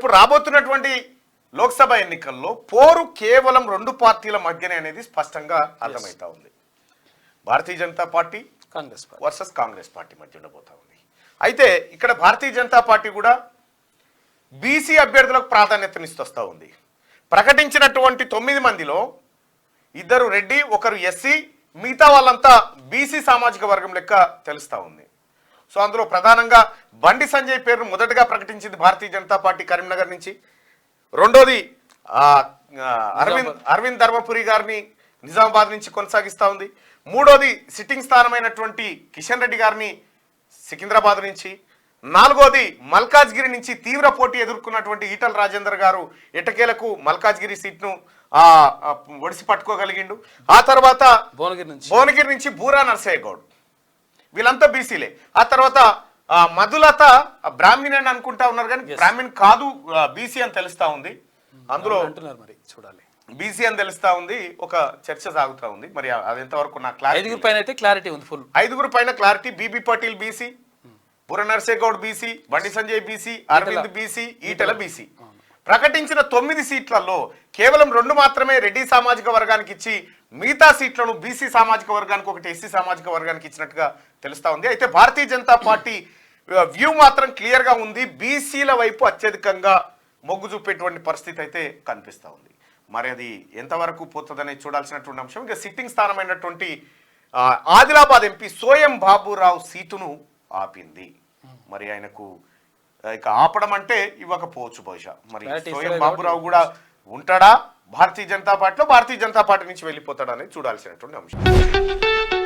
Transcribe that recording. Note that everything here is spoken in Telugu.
ఇప్పుడు రాబోతున్నటువంటి లోక్సభ ఎన్నికల్లో పోరు కేవలం రెండు పార్టీల మధ్యనే అనేది స్పష్టంగా అర్థమవుతా ఉంది. Bharatiya Janata Party Congress versus Congress party మధ్య ఉండబోతా ఉంది. అయితే ఇక్కడ భారతీయ జనతా పార్టీ కూడా బీసీ అభ్యర్థులకు ప్రాధాన్యతనిస్తూ ఉంది. ప్రకటించినటువంటి 9 మందిలో 2 రెడ్డి, 1 ఎస్సీ, మిగతా వాళ్ళంతా బీసీ సామాజిక వర్గం లెక్క తెలుస్తూ ఉంది. సో అందులో ప్రధానంగా బండి సంజయ్ పేరును మొదటగా ప్రకటించింది భారతీయ జనతా పార్టీ కరీంనగర్ నుంచి. రెండోది అరవింద్ ధర్మపురి గారిని నిజామాబాద్ నుంచి కొనసాగిస్తూ ఉంది. మూడోది సిట్టింగ్ స్థానమైనటువంటి కిషన్ రెడ్డి గారిని సికింద్రాబాద్ నుంచి. నాలుగోది మల్కాజ్గిరి నుంచి తీవ్ర పోటీ ఎదుర్కొన్నటువంటి ఈటల రాజేందర్ గారు ఎటకేలకు మల్కాజ్గిరి సీట్ను ఒడిసి పట్టుకోగలిగిండు. ఆ తర్వాత భువనగిరి నుంచి బూరా నర్సయ్య గౌడ్, వీళ్ళంతా బీసీలే. ఆ తర్వాత మధులత బ్రాహ్మణ్ అని అనుకుంటా ఉన్నారు, కానీ బ్రాహ్మణ్ కాదు, బీసీ అని తెలుస్తా ఉంది. అందులో మరి చూడాలి, బీసీ అని తెలుస్తా ఉంది. ఒక చర్చ సాగుతా ఉంది, మరి అది ఎంతవరకు నాకు క్లారిటీ. 5 పైన అయితే క్లారిటీ ఉంది, ఫుల్ 5 పైన క్లారిటీ. బీబీ పాటిల్ బీసీ, బుర్ర Narsaiah Goud BC, Bandi Sanjay BC, Arvind BC, Etela BC. ప్రకటించిన 9 సీట్లలో కేవలం 2 మాత్రమే రెడ్డి సామాజిక వర్గానికి ఇచ్చి మిగతా సీట్లను బీసీ సామాజిక వర్గానికి, 1 ఎస్సీ సామాజిక వర్గానికి ఇచ్చినట్టుగా తెలుస్తా ఉంది. అయితే భారతీయ జనతా పార్టీ వ్యూ మాత్రం క్లియర్ గా ఉంది. బీసీల వైపు అత్యధికంగా మొగ్గు చూపేటువంటి పరిస్థితి అయితే కనిపిస్తూ ఉంది. మరి అది ఎంతవరకు పోతుందనే చూడాల్సినటువంటి అంశం. ఇక సిట్టింగ్ స్థానమైనటువంటి ఆదిలాబాద్ ఎంపీ సోయం బాబురావు సీటును ఆపింది. మరి ఆయనకు ఇక ఆపడం అంటే ఇవ్వకపోవచ్చు బహుశా. మరి సోయం బాబురావు కూడా ఉంటాడా భారతీయ జనతా పార్టీలో, భారతీయ జనతా పార్టీ నుంచి వెళ్ళిపోతాడా అనేది చూడాల్సినటువంటి అంశం.